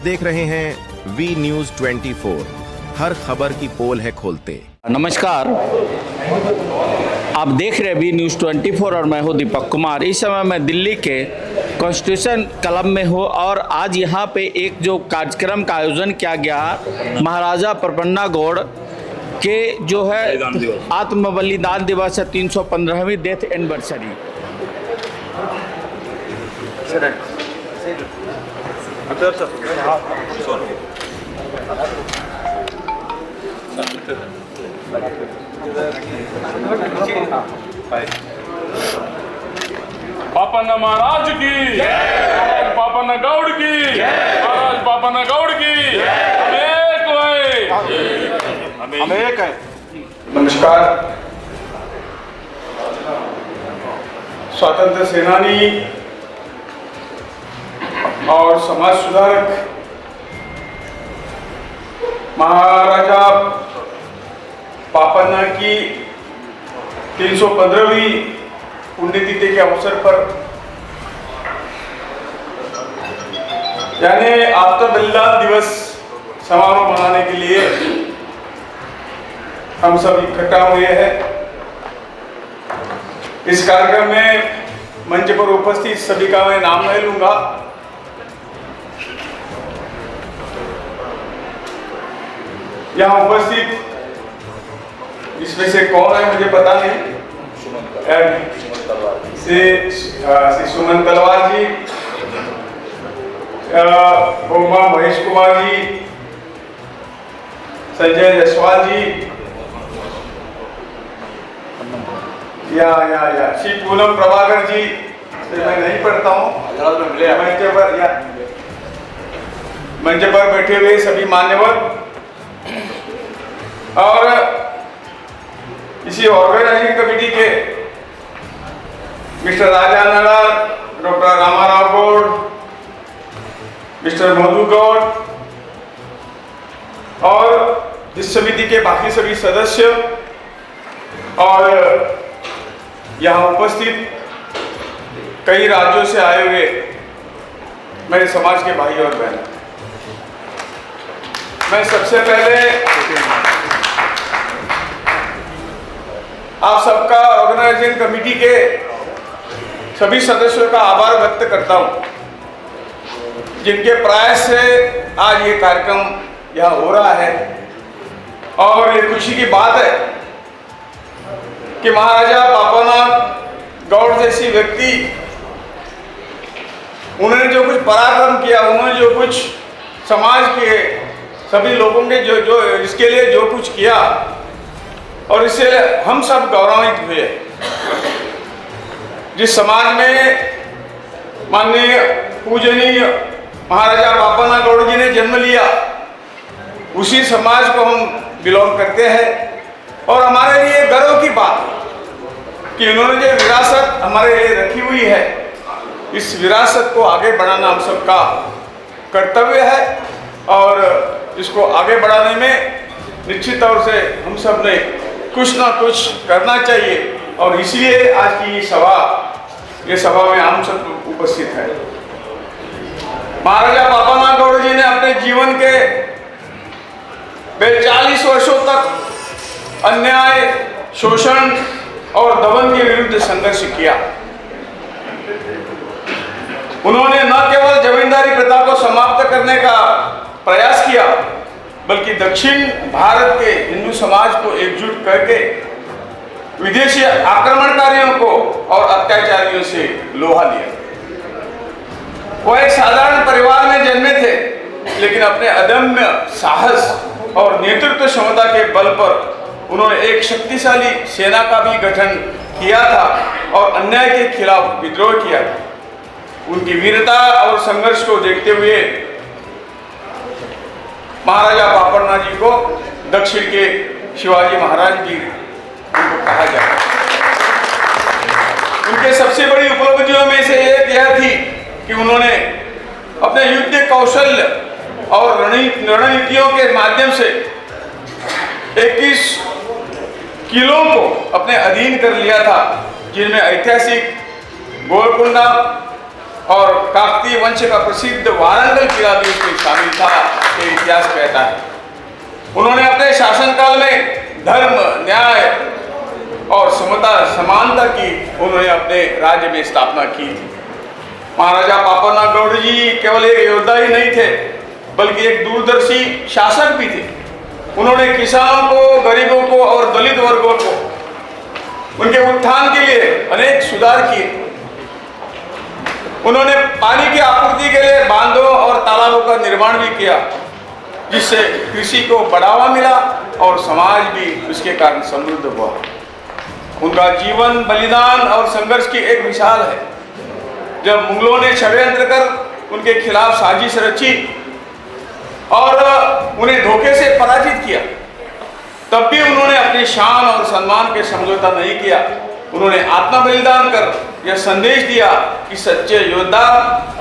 देख रहे हैं वी न्यूज 24, हर खबर की पोल है खोलते। नमस्कार, आप देख रहे हैं वी न्यूज़ 24 और मैं हूं दीपक कुमार। इस समय मैं दिल्ली के कॉन्स्टिट्यूशन क्लब में हूं और आज यहां पे एक जो कार्यक्रम का आयोजन किया गया महाराजा प्रपन्ना गौड़ के जो है आत्म बलिदान दिवस है 315वीं डेथ एनिवर्सरी। पापन महाराज की, पापन गौड़ की, महाराज पापन गौड़ की, हम एक है। नमस्कार। स्वतंत्र सेनानी और समाज सुधारक महाराजा पापन्ना की 315वीं पुण्यतिथि के अवसर पर यानी आत्म बलिदान दिवस समारोह मनाने के लिए हम सब इकट्ठा हुए हैं। इस कार्यक्रम में मंच पर उपस्थित सभी का मैं नाम नहीं लूंगा। यहाँ उपस्थित इसमें से कौन है मुझे पता नहीं। श्री सुमन तलवार जी, गोमा महेश कुमार जी, संजय जायसवाल जी, या श्री पूनम प्रभाकर जी, मैं नहीं पढ़ता हूँ। मंच पर बैठे हुए सभी मान्यवर और इसी ऑर्गेनाइजिंग कमेटी के मिस्टर राजा नाड़ा, डॉक्टर रामाराव गौड़, मिस्टर मधु गौड़ और इस समिति के बाकी सभी सदस्य और यहाँ उपस्थित कई राज्यों से आए हुए मेरे समाज के भाई और बहन, मैं सबसे पहले आप सबका ऑर्गेनाइजिंग कमेटी के सभी सदस्यों का आभार व्यक्त करता हूं, जिनके प्रयास से आज ये कार्यक्रम यहाँ हो रहा है। और ये खुशी की बात है कि महाराजा पापन्ना गौड़ जैसी व्यक्ति, उन्होंने जो कुछ पराक्रम किया, उन्होंने जो कुछ समाज के सभी लोगों के जो इसके लिए जो कुछ किया, और इससे हम सब गौरवान्वित हुए। जिस समाज में माननीय पूजनीय महाराजा पापन्ना गौड़ जी ने जन्म लिया, उसी समाज को हम बिलोंग करते हैं। और हमारे लिए गर्व की बात कि उन्होंने जो विरासत हमारे लिए रखी हुई है, इस विरासत को आगे बढ़ाना हम सबका कर्तव्य है और इसको आगे बढ़ाने में निश्चित तौर से हम सब ने कुछ ना कुछ करना चाहिए। और इसलिए आज की ये सभा में हम सब उपस्थित हैं। महाराजा पापन्ना गौड़ जी ने अपने जीवन के 40 वर्षों तक अन्याय, शोषण और दमन के विरुद्ध संघर्ष किया। उन्होंने न केवल जमींदारी प्रथा को समाप्त करने का प्रयास किया, बल्कि दक्षिण भारत के हिंदू समाज को एकजुट करके विदेशी आक्रमणकारियों को और अत्याचारियों से लोहा लिया। वो एक साधारण परिवार में जन्मे थे, लेकिन अपने अदम्य साहस और नेतृत्व क्षमता के बल पर उन्होंने एक शक्तिशाली सेना का भी गठन किया था और अन्याय के खिलाफ विद्रोह किया। उनकी वीरता और संघर्ष को देखते हुए महाराजा पापन्ना जी को दक्षिण के शिवाजी महाराज जी उनको कहा जाता है। उनके सबसे बड़ी उपलब्धियों में से एक यह थी कि उन्होंने अपने युद्ध कौशल और रणनीतियों के माध्यम से 21 किलों को अपने अधीन कर लिया था, जिनमें ऐतिहासिक गोलकुंडा और काकतीय वंश का प्रसिद्ध वारंगल किला भी उसमें शामिल था, ये इतिहास कहता है। उन्होंने अपने शासनकाल में धर्म, न्याय और समता समानता की उन्होंने अपने राज्य में स्थापना की थी। महाराजा पापन्ना गौड़ जी केवल एक योद्धा ही नहीं थे, बल्कि एक दूरदर्शी शासक भी थे। उन्होंने किसानों को, गरीबों को और दलित वर्गों को उनके उत्थान के लिए अनेक सुधार किए। उन्होंने पानी की आपूर्ति के लिए बांधों और तालाबों का निर्माण भी किया, जिससे कृषि को बढ़ावा मिला और समाज भी उसके कारण समृद्ध हुआ। उनका जीवन, बलिदान और संघर्ष की एक मिसाल है। जब मुगलों ने षड्यंत्र कर उनके खिलाफ साजिश रची और उन्हें धोखे से पराजित किया, तब भी उन्होंने अपनी शान और सम्मान के समझौता नहीं किया। उन्होंने आत्म बलिदान कर यह संदेश दिया कि सच्चे योद्धा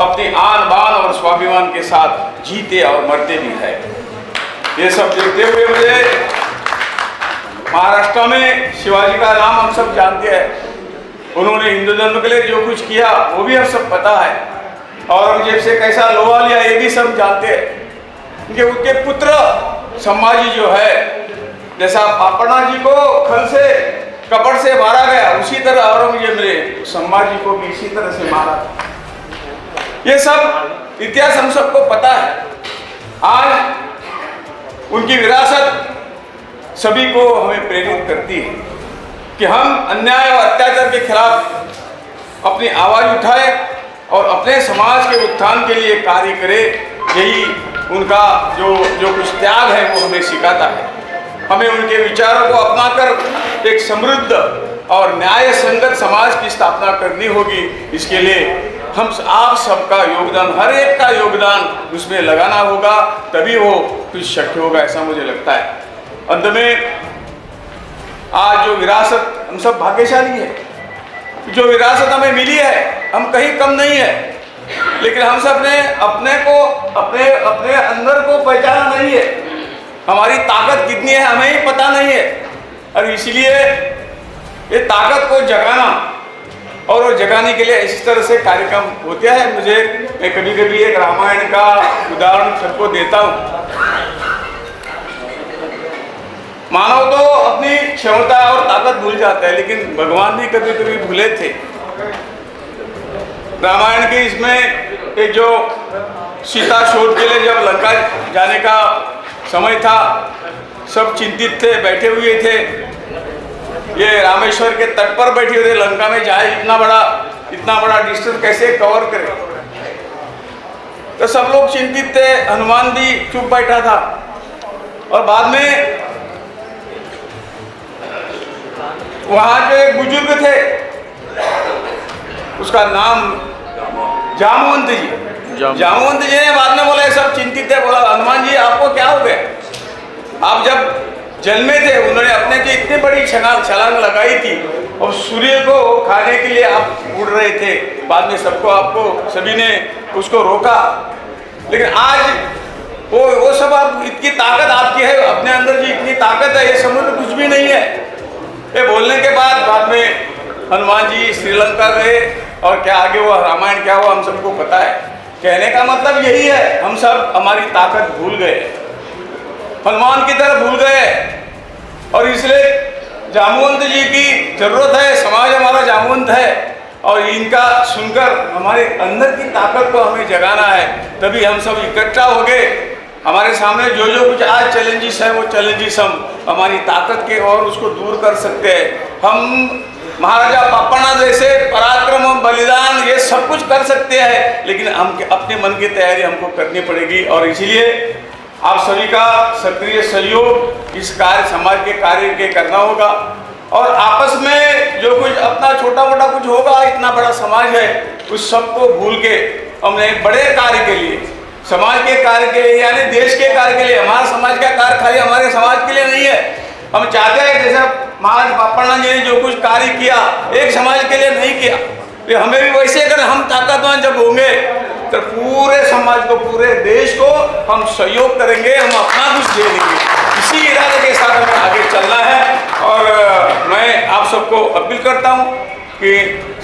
अपनी आन बान और स्वाभिमान के साथ जीते और मरते भी है। ये सब देखते हुए मुझे महाराष्ट्र में शिवाजी का नाम हम सब जानते हैं। उन्होंने हिंदू धर्म के लिए जो कुछ किया वो भी हम सब पता है। औरंगजेब से कैसा लोहा लिया ये भी सब जानते हैं। उनके पुत्र संभाजी जो है, जैसा पापन्ना जी को खल से कपड़ से मारा गया, उसी तरह औरंगजेब ने संभाजी को भी इसी तरह से मारा। ये सब इतिहास हम सबको पता है। आज उनकी विरासत सभी को हमें प्रेरित करती है कि हम अन्याय और अत्याचार के खिलाफ अपनी आवाज उठाए और अपने समाज के उत्थान के लिए कार्य करें। यही उनका जो कुछ त्याग है वो हमें सिखाता है। हमें उनके विचारों को अपनाकर एक समृद्ध और न्याय संगत समाज की स्थापना करनी होगी। इसके लिए हम आप सबका योगदान, हर एक का योगदान उसमें लगाना होगा, तभी वो कुछ शक्य होगा, ऐसा मुझे लगता है। अंत में आज जो विरासत, हम सब भाग्यशाली है। जो विरासत हमें मिली है, हम कहीं कम नहीं है, लेकिन हम सब ने अपने को अपने अंदर को पहचाना नहीं है। हमारी ताकत कितनी है हमें ही पता नहीं है, और इसलिए ये ताकत को जगाना और वो जगाने के लिए इस तरह से कार्यक्रम होते हैं। मैं कभी कभी एक रामायण का उदाहरण सबको देता हूँ। मानव तो अपनी क्षमता और ताकत भूल जाता है, लेकिन भगवान भी कभी कभी भूले थे। रामायण के इसमें एक जो सीता शोध के लिए जब लंका जाने का समय था, सब चिंतित थे, बैठे हुए थे। ये रामेश्वर के तट पर बैठे हुए थे, लंका में जाए इतना बड़ा डिस्टेंस कैसे कवर करे। तो सब लोग चिंतित थे, हनुमान भी चुप बैठा था। और बाद में वहां जो एक बुजुर्ग थे, उसका नाम जामवंत जी। जामवंत जी ने बाद में बोला, सब चिंतित थे, बोला हनुमान जी आपको क्या हो गया? आप जब जल में थे, उन्होंने अपने की इतनी बड़ी छलांग लगाई थी और सूर्य को खाने के लिए आप उड़ रहे थे। बाद में आपको सभी ने उसको रोका, लेकिन आज वो सब आप, इतनी ताकत आपकी है, अपने अंदर जो इतनी ताकत है, ये समुद्र कुछ भी नहीं है। ये बोलने के बाद में हनुमान जी श्रीलंका गए, और क्या आगे वो रामायण क्या हुआ हम सबको पता है। कहने का मतलब यही है, हम सब हमारी ताकत भूल गए, हनुमान की तरह भूल गए, और इसलिए जामवंत जी की जरूरत है। समाज हमारा जामवंत है, और इनका सुनकर हमारे अंदर की ताकत को हमें जगाना है। तभी हम सब इकट्ठा हो गए। हमारे सामने जो कुछ आज चैलेंजेस हैं, वो चैलेंजेस हम हमारी ताकत के और उसको दूर कर सकते हैं। हम महाराजा पापन्ना जैसे पराक्रम, बलिदान, ये सब कुछ कर सकते हैं, लेकिन हम अपने मन की तैयारी हमको करनी पड़ेगी। और इसीलिए आप सभी का सक्रिय सहयोग इस समाज के कार्य के करना होगा, और आपस में जो कुछ अपना छोटा मोटा कुछ होगा, इतना बड़ा समाज है, उस सबको भूल के हमने एक बड़े कार्य के लिए, समाज के कार्य के लिए, यानी देश के कार्य के लिए, हमारा समाज का कार्य खाली हमारे समाज के लिए नहीं है। हम चाहते हैं जैसा महाराज पापन्ना जी ने जो कुछ कार्य किया, एक समाज के लिए नहीं किया, तो हमें भी वैसे अगर हम ताकतवान जब होंगे तो पूरे समाज को, पूरे देश को हम सहयोग करेंगे, हम अपना कुछ दे देंगे। इसी इरादे के साथ हमें आगे चलना है। और मैं आप सबको अपील करता हूँ कि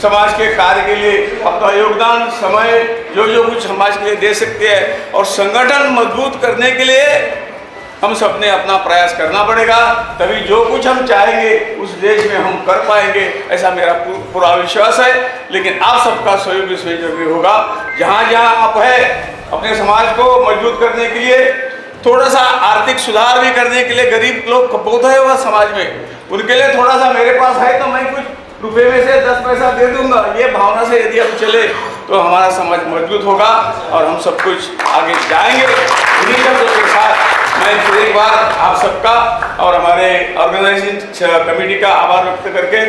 समाज के कार्य के लिए अपना योगदान समय जो कुछ समाज के लिए दे सकते हैं और संगठन मजबूत करने के लिए हम सब ने अपना प्रयास करना पड़ेगा। तभी जो कुछ हम चाहेंगे उस देश में हम कर पाएंगे, ऐसा मेरा पूरा विश्वास है। लेकिन आप सबका सहयोग इसमें जरूरी होगा। जहाँ जहाँ आप है अपने समाज को मजबूत करने के लिए, थोड़ा सा आर्थिक सुधार भी करने के लिए, गरीब लोग बहुत है वह समाज में, उनके लिए थोड़ा सा मेरे पास है तो मैं कुछ रुपए में से 10 पैसा दे दूंगा, ये भावना से यदि हम चले तो हमारा समाज मजबूत होगा और हम सब कुछ आगे जाएंगे। इन्हीं शब्दों के साथ मैं फिर एक बार आप सबका और हमारे ऑर्गेनाइजेशन कमेटी का आभार व्यक्त करके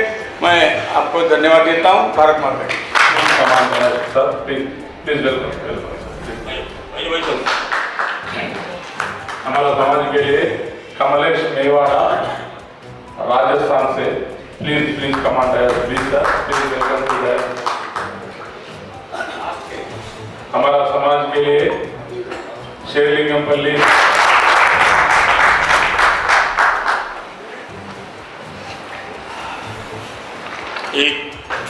मैं आपको धन्यवाद देता हूँ। भारत माता की। हमारा समाज के लिए कमलेश मेवाड़ा राजस्थान से, please commander, please sir, please welcome to that. हमारा समाज के लिए शेरलिंगमपल्ली एक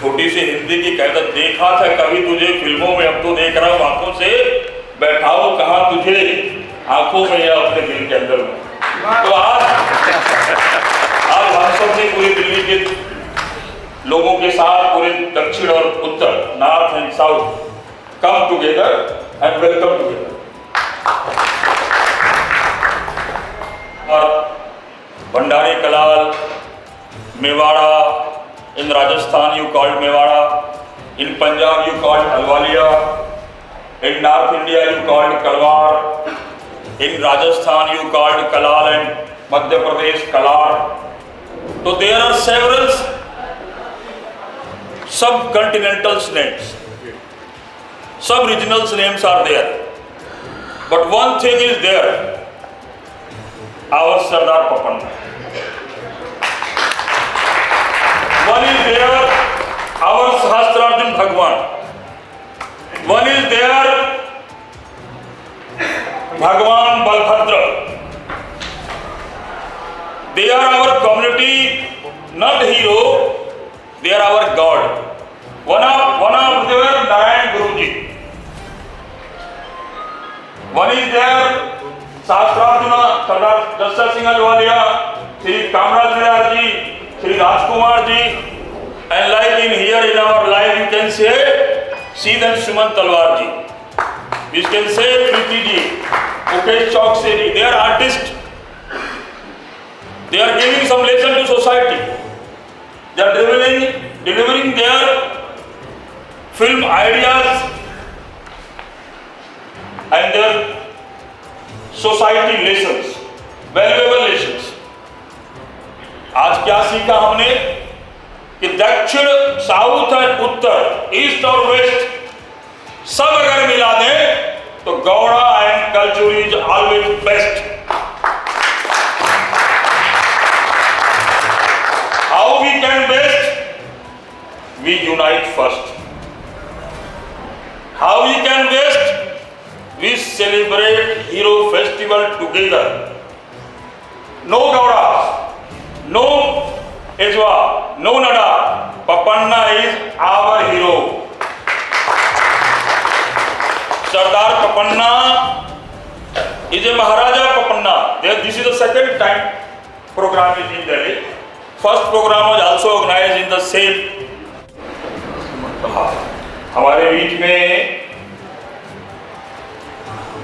छोटी सी हिंदी की कहता, देखा था कभी तुझे फिल्मों में, अब तो देख रहा हूं आंखों से, बैठाओ कहाँ तुझे आंखों में या अपने दिल के अंदर में। तो आज हम सब ने पूरी दिल्ली के लोगों के साथ, पूरे दक्षिण और उत्तर, north and south, come together and welcome together. और Bhandari Kalal, Mewada, in Rajasthan you called Mewara, in Punjab you called Alwalia, in North India you called Kalwar, in Rajasthan you called Kalal and Madhya Pradesh Kalar. So there are several subcontinental names, sub-regional names are there, but one thing is there, our Sardar Papanna. One is there, our Sahasrarjun Bhagwan. One is there, Bhagwan Balbhadra. They are our community, not hero, they are our God. One of their Narayan Guruji. One is there, Sahasrarjuna Sardar Dasya Singh Alwalia, Sri Kamraj Niraj ji, Sri Rajkumar ji, and like in here in our life you can say Sid and Suman Talwar ji, you can say Priti ji, Mukesh Chokse ji, they are artists, they are giving some lesson to society, they are delivering their film ideas and their society lessons, valuable lessons. आज क्या सीखा हमने कि दक्षिण, south और उत्तर, east और waste सब अगर मिला दें तो Gowda and culture is always best. How we can best? We unite first. How we can best? We celebrate hero festival together. No Gowda, no Ejwa, no Nada, Papanna is our hero. Sardar Papanna is a Maharaja Papanna. This is the second time program is in Delhi. First program was also organized in the same. हमारे बीच में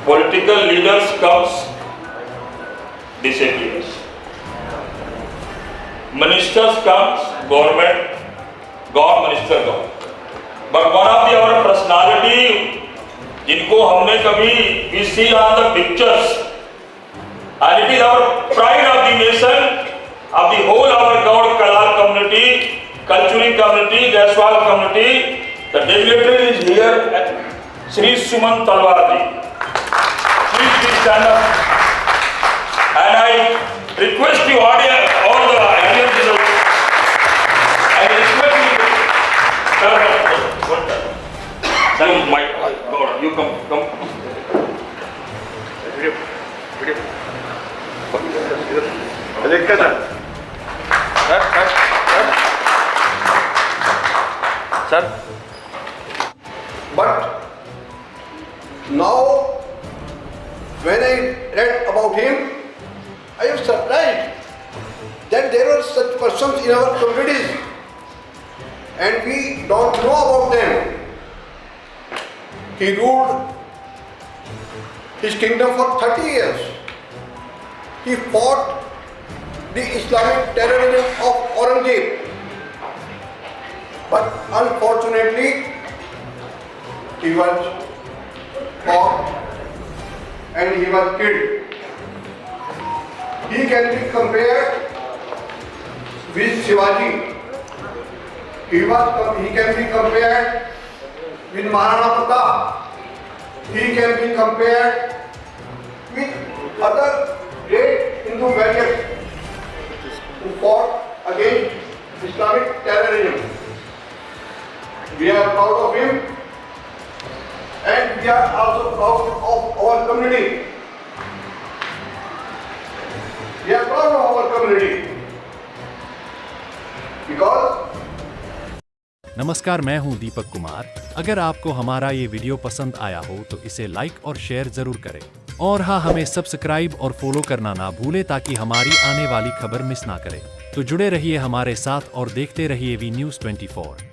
political leaders comes, disappears. Ministers comes, government, God minister gone. But one of the our personality, जिनको हमने कभी we see on the pictures, and it is our pride of the nation, of the whole our God Kalal community, cultural community, Jaiswal community. The dignitary is here, Sri Suman Talwar ji. Please stand up. And I request you all the audience, I request you, sir, my God, you come. Sir But now, when I read about him, I was surprised that there were such persons in our communities and we don't know about them. He ruled his kingdom for 30 years. He fought the Islamic terrorism of Aurangzeb. But unfortunately, he was caught and he was killed. He can be compared with Shivaji. He can be compared with Maharana Pratap. He can be compared with other great Hindu warriors who fought against Islamic terrorism. We are proud of him and we are also proud of our community. We are proud of our community because नमस्कार, मैं हूं दीपक कुमार। अगर आपको हमारा ये video पसंद आया हो तो इसे लाइक और शेयर जरूर करें और हाँ, हमें सब्सक्राइब और फॉलो करना ना भूलें ताकि हमारी आने वाली खबर मिस ना करें। तो जुड़े रहिए हमारे साथ और देखते रहिए वी न्यूज़ 24।